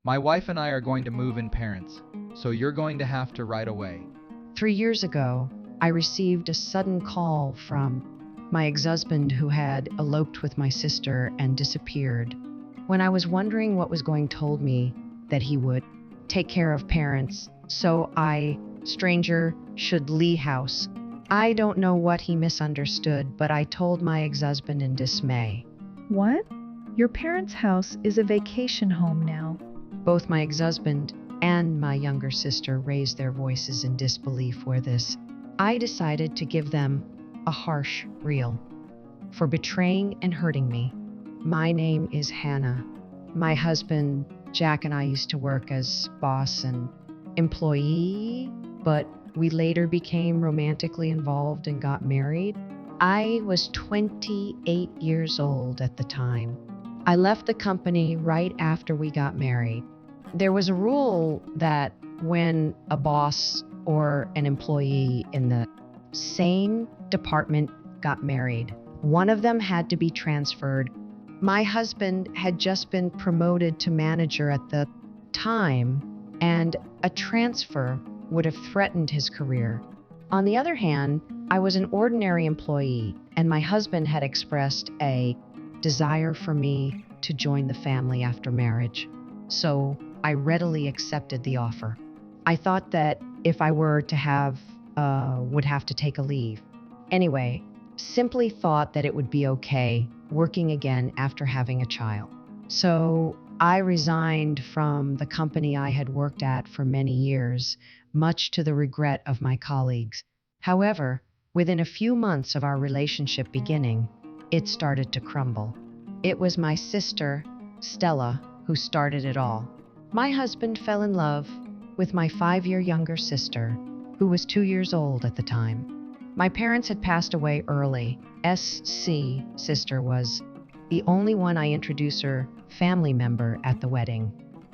My wife and I are going to move in parents, so you're going to have to right away. 3 years ago, I received a sudden call from my ex-husband who had eloped with my sister and disappeared. When I was wondering what was going told me that he would take care of parents, so I, stranger, should leave house. I don't know what he misunderstood, but I told my ex-husband in dismay. What? Your parents' house is a vacation home now. Both my ex-husband and my younger sister raised their voices in disbelief where this. I decided to give them a harsh reel for betraying and hurting me. My name is Hannah. My husband, Jack, and I used to work as boss and employee, but we later became romantically involved and got married. I was 28 years old at the time. I left the company right after we got married. There was a rule that when a boss or an employee in the same department got married, one of them had to be transferred. My husband had just been promoted to manager at the time, and a transfer would have threatened his career. On the other hand, I was an ordinary employee, and my husband had expressed a desire for me to join the family after marriage. So I readily accepted the offer. I thought that if I were to would have to take a leave. Anyway, simply thought that it would be okay working again after having a child. So I resigned from the company I had worked at for many years, much to the regret of my colleagues. However, within a few months of our relationship beginning, it started to crumble. It was my sister, Stella, who started it all. My husband fell in love with my 5-year younger sister, who was 2 years old at the time. My parents had passed away early. SC sister was the only one I introduced her family member at the wedding.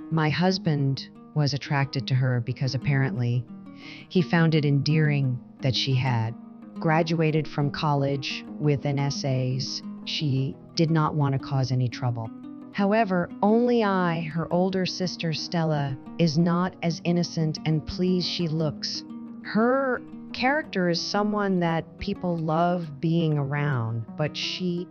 My husband was attracted to her because apparently he found it endearing that she had graduated from college with an SA's. She did not want to cause any trouble. However, only I, her older sister Stella, is not as innocent and pleased she looks. Her character is someone that people love being around, but she's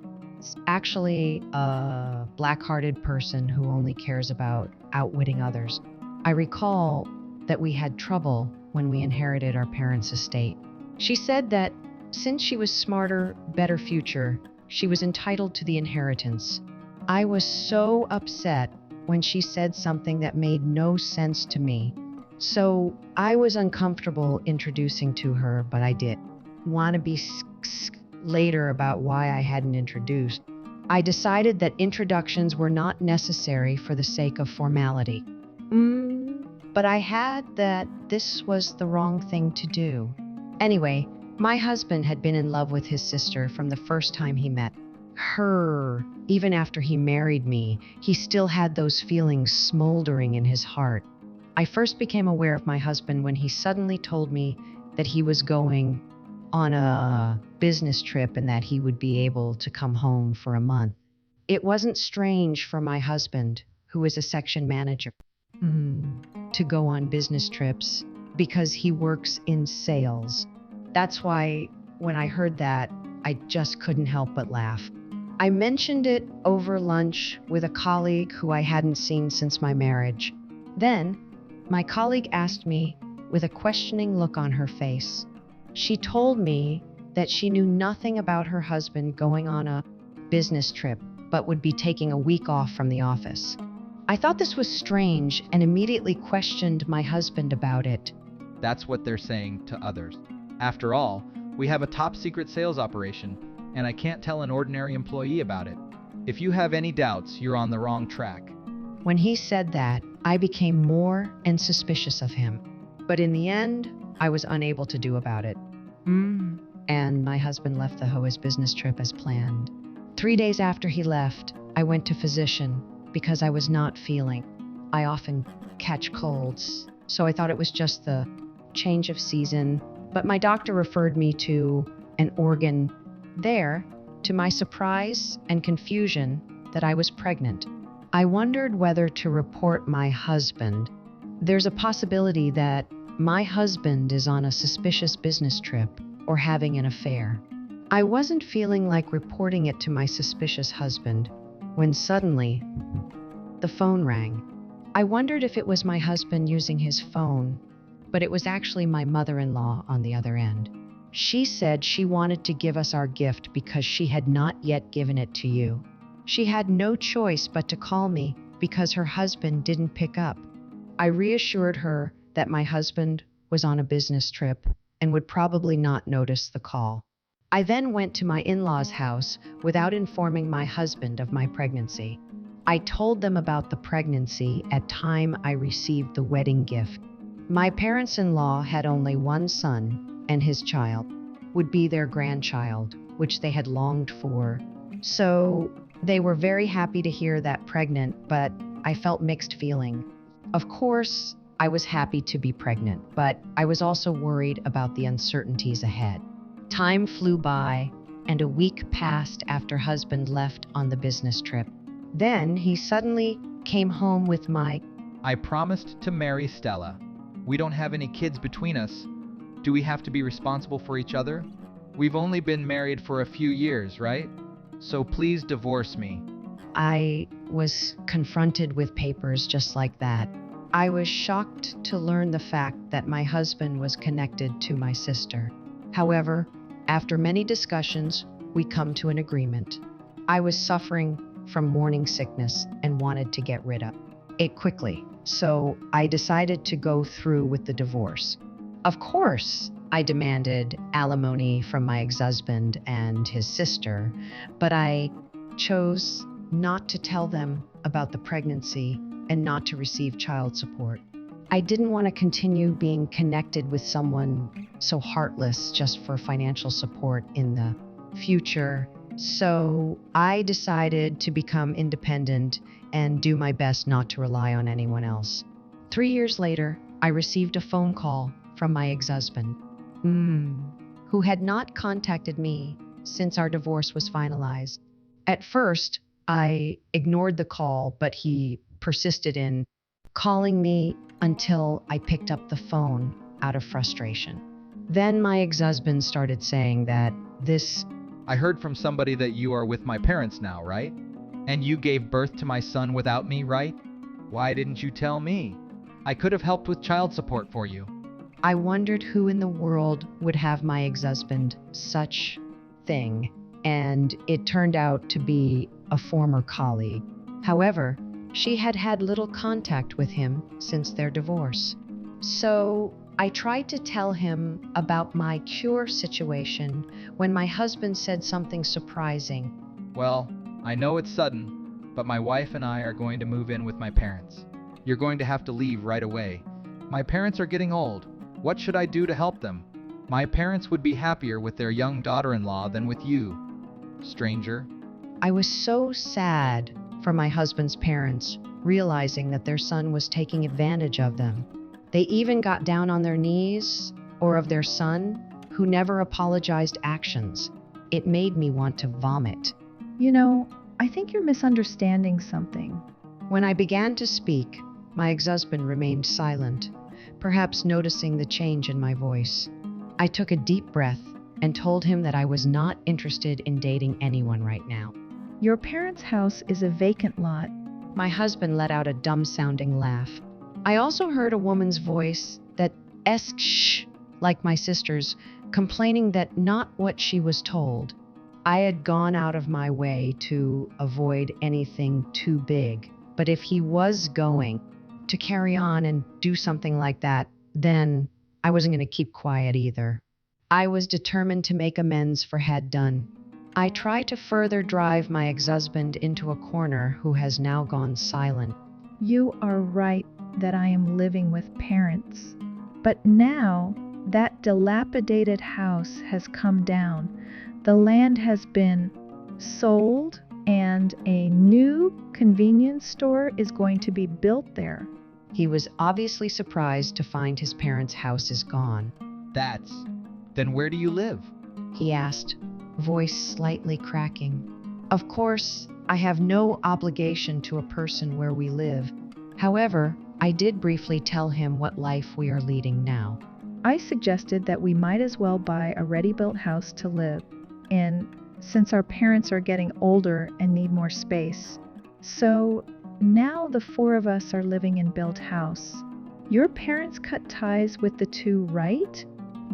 actually a black-hearted person who only cares about outwitting others. I recall that we had trouble when we inherited our parents' estate. She said that since she was smarter, better future, she was entitled to the inheritance. I was so upset when she said something that made no sense to me. So I was uncomfortable introducing to her, but I did want to be later about why I hadn't introduced. I decided that introductions were not necessary for the sake of formality. But I had that this was the wrong thing to do. Anyway, my husband had been in love with his sister from the first time he met her. Even after he married me, he still had those feelings smoldering in his heart. I first became aware of my husband when he suddenly told me that he was going on a business trip and that he would be able to come home for a month. It wasn't strange for my husband, who is a section manager, to go on business trips because he works in sales. That's why when I heard that, I just couldn't help but laugh. I mentioned it over lunch with a colleague who I hadn't seen since my marriage. Then, my colleague asked me with a questioning look on her face. She told me that she knew nothing about her husband going on a business trip, but would be taking a week off from the office. I thought this was strange and immediately questioned my husband about it. That's what they're saying to others. After all, we have a top secret sales operation, and I can't tell an ordinary employee about it. If you have any doubts, you're on the wrong track. When he said that, I became more and suspicious of him. But in the end, I was unable to do about it. And my husband left the HOA's business trip as planned. 3 days after he left, I went to physician because I was not feeling. I often catch colds, so I thought it was just the change of season. But my doctor referred me to an organ. There, to my surprise and confusion, that I was pregnant. I wondered whether to report my husband. There's a possibility that my husband is on a suspicious business trip or having an affair. I wasn't feeling like reporting it to my suspicious husband when suddenly the phone rang. I wondered if it was my husband using his phone, but it was actually my mother-in-law on the other end. She said she wanted to give us our gift because she had not yet given it to you. She had no choice but to call me because her husband didn't pick up. I reassured her that my husband was on a business trip and would probably not notice the call. I then went to my in-laws' house without informing my husband of my pregnancy. I told them about the pregnancy at time I received the wedding gift. My parents-in-law had only one son, and his child would be their grandchild, which they had longed for. So they were very happy to hear that pregnant, but I felt mixed feeling. Of course, I was happy to be pregnant, but I was also worried about the uncertainties ahead. Time flew by, and a week passed after husband left on the business trip. Then he suddenly came home with I promised to marry Stella. We don't have any kids between us. Do we have to be responsible for each other? We've only been married for a few years, right? So please divorce me. I was confronted with papers just like that. I was shocked to learn the fact that my husband was connected to my sister. However, after many discussions, we come to an agreement. I was suffering from morning sickness and wanted to get rid of it quickly, so I decided to go through with the divorce. Of course, I demanded alimony from my ex-husband and his sister, but I chose not to tell them about the pregnancy and not to receive child support. I didn't want to continue being connected with someone so heartless just for financial support in the future. So I decided to become independent and do my best not to rely on anyone else. 3 years later, I received a phone call from my ex-husband, who had not contacted me since our divorce was finalized. At first, I ignored the call, but he persisted in calling me until I picked up the phone out of frustration. Then my ex-husband started saying that I heard from somebody that you are with my parents now, right? And you gave birth to my son without me, right? Why didn't you tell me? I could have helped with child support for you. I wondered who in the world would have my ex-husband such thing, and it turned out to be a former colleague. However, she had had little contact with him since their divorce. So I tried to tell him about my cure situation when my husband said something surprising. Well, I know it's sudden, but my wife and I are going to move in with my parents. You're going to have to leave right away. My parents are getting old. What should I do to help them? My parents would be happier with their young daughter-in-law than with you, stranger. I was so sad for my husband's parents, realizing that their son was taking advantage of them. They even got down on their knees, or of their son, who never apologized actions. It made me want to vomit. You know, I think you're misunderstanding something. When I began to speak, my ex-husband remained silent, perhaps noticing the change in my voice. I took a deep breath and told him that I was not interested in dating anyone right now. Your parents' house is a vacant lot. My husband let out a dumb-sounding laugh. I also heard a woman's voice that shh, like my sister's, complaining that not what she was told. I had gone out of my way to avoid anything too big, but if he was going to carry on and do something like that, then I wasn't going to keep quiet either. I was determined to make amends for had done. I tried to further drive my ex-husband into a corner who has now gone silent. You are right that I am living with parents. But now that dilapidated house has come down. The land has been sold and a new convenience store is going to be built there. He was obviously surprised to find his parents' house is gone. Then where do you live? He asked, voice slightly cracking. Of course, I have no obligation to a person where we live. However, I did briefly tell him what life we are leading now. I suggested that we might as well buy a ready-built house to live in, since our parents are getting older and need more space. So now the four of us are living in built house. Your parents cut ties with the two, right?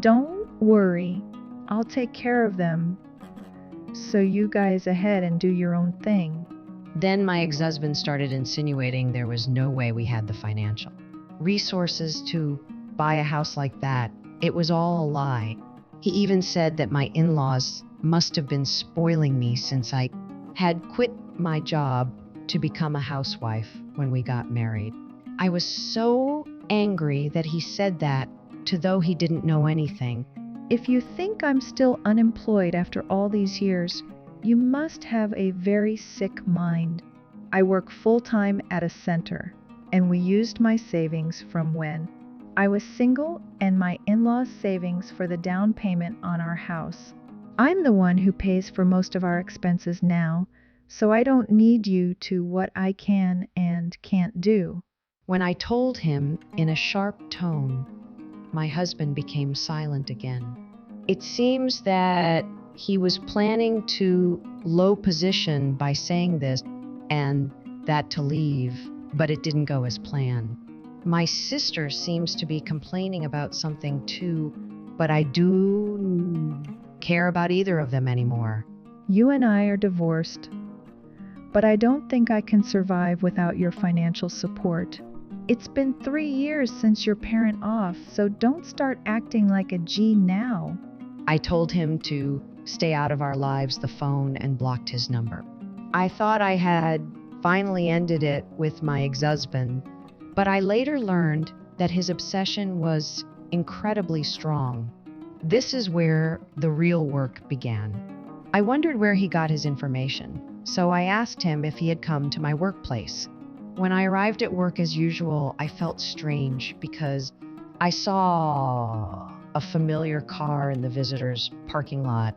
Don't worry, I'll take care of them. So you guys ahead and do your own thing. Then my ex-husband started insinuating there was no way we had the financial resources to buy a house like that. It was all a lie. He even said that my in-laws must have been spoiling me since I had quit my job to become a housewife when we got married. I was so angry that he said that, to though he didn't know anything. If you think I'm still unemployed after all these years, you must have a very sick mind. I work full-time at a center, and we used my savings from when I was single and my in-laws' savings for the down payment on our house. I'm the one who pays for most of our expenses now, so I don't need you to what I can and can't do. When I told him in a sharp tone, my husband became silent again. It seems that he was planning to low position by saying this and that to leave, but it didn't go as planned. My sister seems to be complaining about something too, but I do care about either of them anymore. You and I are divorced, but I don't think I can survive without your financial support. It's been 3 years since your parent off, so don't start acting like a G now. I told him to stay out of our lives the phone and blocked his number. I thought I had finally ended it with my ex-husband, but I later learned that his obsession was incredibly strong. This is where the real work began. I wondered where he got his information, so I asked him if he had come to my workplace. When I arrived at work as usual, I felt strange because I saw a familiar car in the visitors' parking lot.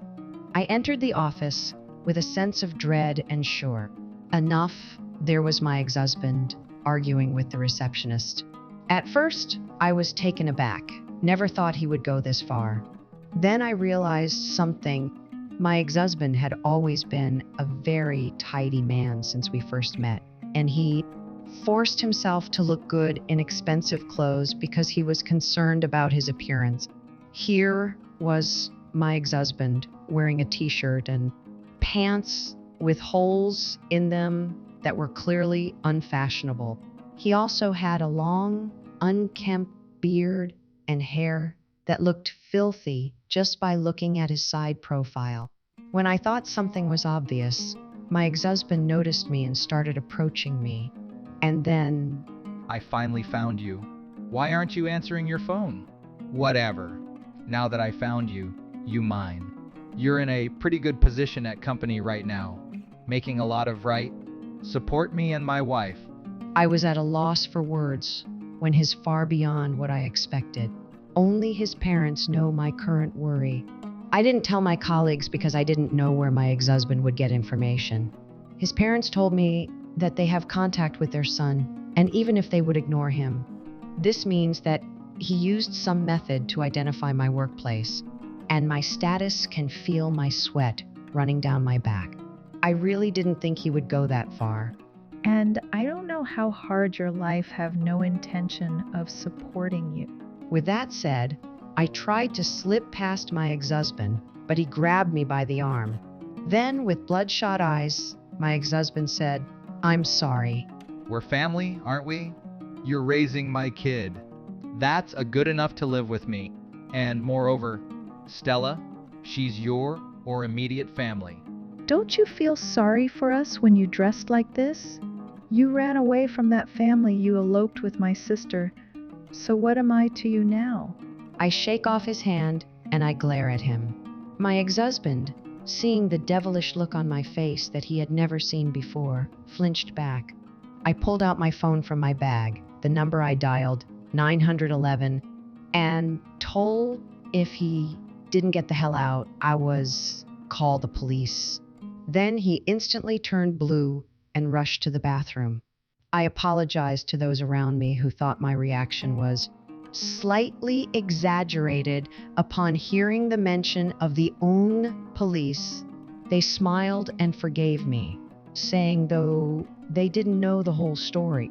I entered the office with a sense of dread and sure enough, there was my ex-husband arguing with the receptionist. At first, I was taken aback, never thought he would go this far. Then I realized something. My ex-husband had always been a very tidy man since we first met, and he forced himself to look good in expensive clothes because he was concerned about his appearance. Here was my ex-husband wearing a t-shirt and pants with holes in them that were clearly unfashionable. He also had a long, unkempt beard and hair that looked filthy just by looking at his side profile. When I thought something was obvious, my ex-husband noticed me and started approaching me. And then, I finally found you. Why aren't you answering your phone? Whatever. Now that I found you, you mine. You're in a pretty good position at company right now, making a lot of right. Support me and my wife. I was at a loss for words when his far beyond what I expected. Only his parents know my current worry. I didn't tell my colleagues because I didn't know where my ex-husband would get information. His parents told me that they have contact with their son, and even if they would ignore him, this means that he used some method to identify my workplace, and my status can feel my sweat running down my back. I really didn't think he would go that far. And I don't know how hard your life have no intention of supporting you. With that said, I tried to slip past my ex-husband, but he grabbed me by the arm. Then, with bloodshot eyes, my ex-husband said, "I'm sorry." We're family, aren't we? You're raising my kid. That's a good enough to live with me. And moreover, Stella, she's your or immediate family. Don't you feel sorry for us when you dressed like this? You ran away from that family you eloped with my sister. So what am I to you now? I shake off his hand and I glare at him. My ex-husband, seeing the devilish look on my face that he had never seen before, flinched back. I pulled out my phone from my bag, the number I dialed, 911, and told if he didn't get the hell out, I was call the police. Then he instantly turned blue and rushed to the bathroom. I apologized to those around me who thought my reaction was slightly exaggerated upon hearing the mention of the own police. They smiled and forgave me, saying though they didn't know the whole story.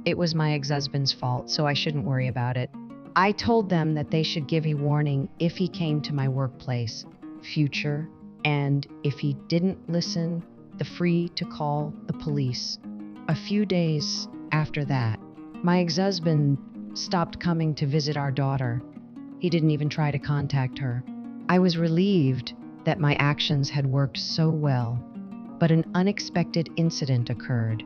It was my ex-husband's fault, so I shouldn't worry about it. I told them that they should give a warning if he came to my workplace, future, and if he didn't listen, the free to call the police. A few days after that, my ex-husband stopped coming to visit our daughter. He didn't even try to contact her. I was relieved that my actions had worked so well, but an unexpected incident occurred.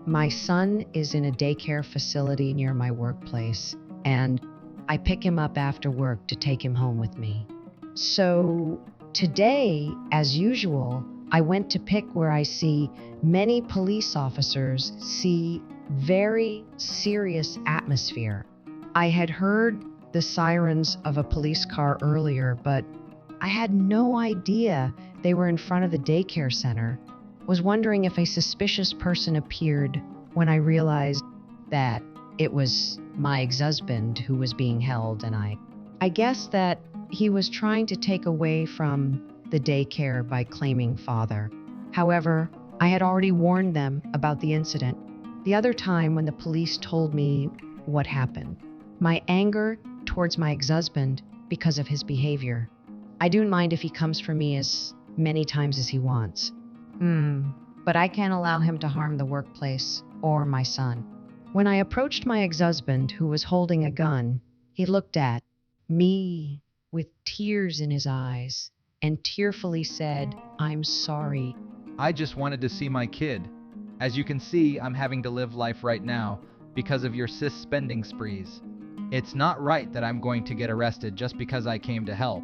My son is in a daycare facility near my workplace, and I pick him up after work to take him home with me. So today, as usual, I went to pick where I see many police officers see very serious atmosphere. I had heard the sirens of a police car earlier, but I had no idea they were in front of the daycare center. Was wondering if a suspicious person appeared when I realized that it was my ex-husband who was being held, and I guessed that he was trying to take away from the daycare by claiming father. However, I had already warned them about the incident the other time when the police told me what happened. My anger towards my ex-husband because of his behavior. I don't mind if he comes for me as many times as he wants. But I can't allow him to harm the workplace or my son. When I approached my ex-husband, who was holding a gun, he looked at me with tears in his eyes and tearfully said, "I'm sorry." I just wanted to see my kid. As you can see, I'm having to live life right now because of your sis spending sprees. It's not right that I'm going to get arrested just because I came to help.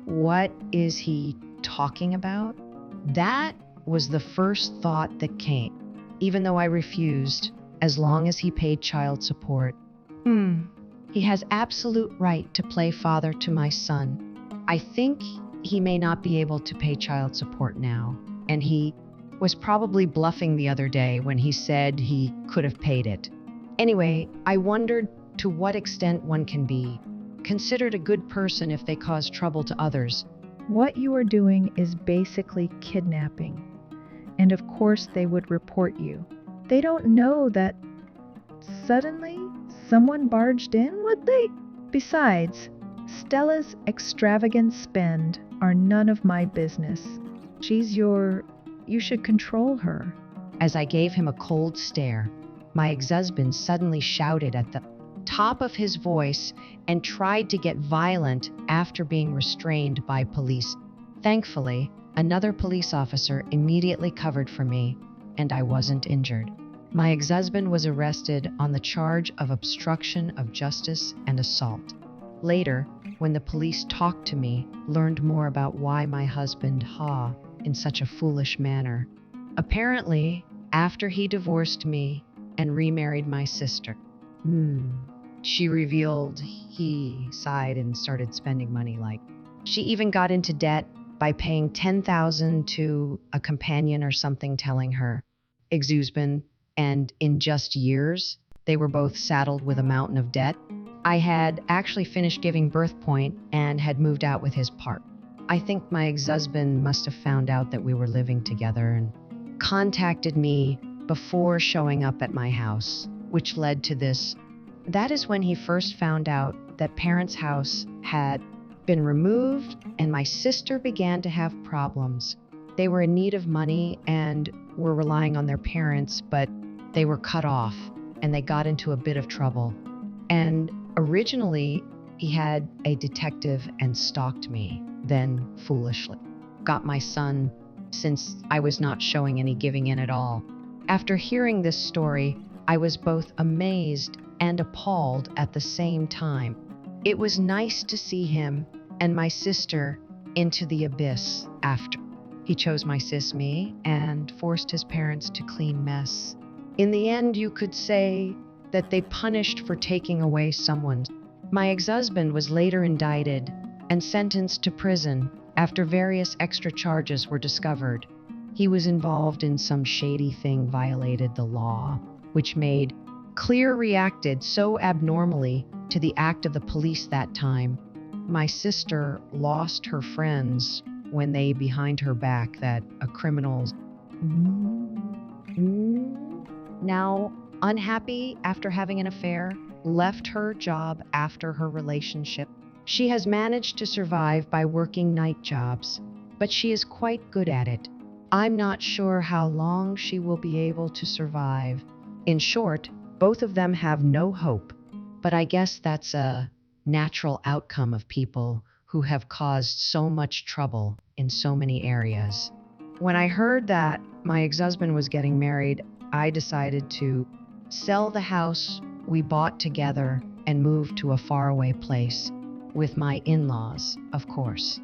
What is he talking about? That was the first thought that came, even though I refused, as long as he paid child support. He has absolute right to play father to my son. I think he may not be able to pay child support now, and he was probably bluffing the other day when he said he could have paid it. Anyway, I wondered to what extent one can be considered a good person if they cause trouble to others. What you are doing is basically kidnapping. And of course they would report you. They don't know that suddenly someone barged in, would they? Besides, Stella's extravagant spend are none of my business. You should control her. As I gave him a cold stare, my ex-husband suddenly shouted at the top of his voice and tried to get violent after being restrained by police. Thankfully, another police officer immediately covered for me, and I wasn't injured. My ex-husband was arrested on the charge of obstruction of justice and assault. Later, when the police talked to me, learned more about why my husband in such a foolish manner. Apparently, after he divorced me and remarried my sister, she revealed he sighed and started spending money like she even got into debt by paying $10,000 to a companion or something, telling her ex-husband, and in just years, they were both saddled with a mountain of debt. I had actually finished giving birth point and had moved out with his partner. I think my ex-husband must have found out that we were living together and contacted me before showing up at my house, which led to this. That is when he first found out that parents' house had been removed and my sister began to have problems. They were in need of money and were relying on their parents, but they were cut off and they got into a bit of trouble. And originally, he had a detective and stalked me, then foolishly got my son since I was not showing any giving in at all. After hearing this story, I was both amazed and appalled at the same time. It was nice to see him and my sister into the abyss after. He chose my sis me and forced his parents to clean mess. In the end, you could say that they punished for taking away someone's. My ex-husband was later indicted and sentenced to prison after various extra charges were discovered. He was involved in some shady thing, violated the law, which made Clear reacted so abnormally to the act of the police that time. My sister lost her friends when they behind her back that a criminal's now unhappy after having an affair, left her job after her relationship. She has managed to survive by working night jobs, but she is quite good at it. I'm not sure how long she will be able to survive. In short, both of them have no hope, but I guess that's a natural outcome of people who have caused so much trouble in so many areas. When I heard that my ex-husband was getting married, I decided to sell the house we bought together and move to a faraway place with my in-laws, of course.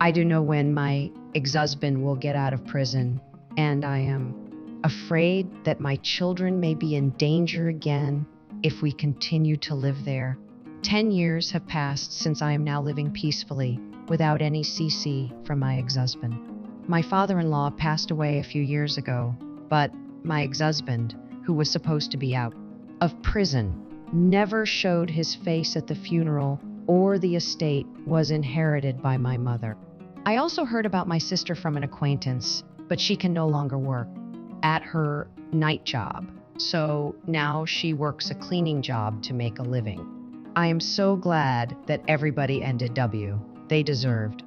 I do know when my ex-husband will get out of prison, and I am afraid that my children may be in danger again if we continue to live there. 10 years have passed since I am now living peacefully without any CC from my ex-husband. My father-in-law passed away a few years ago, but my ex-husband, who was supposed to be out of prison, never showed his face at the funeral, or the estate was inherited by my mother. I also heard about my sister from an acquaintance, but she can no longer work at her night job, so now she works a cleaning job to make a living. I am so glad that everybody ended W. They deserved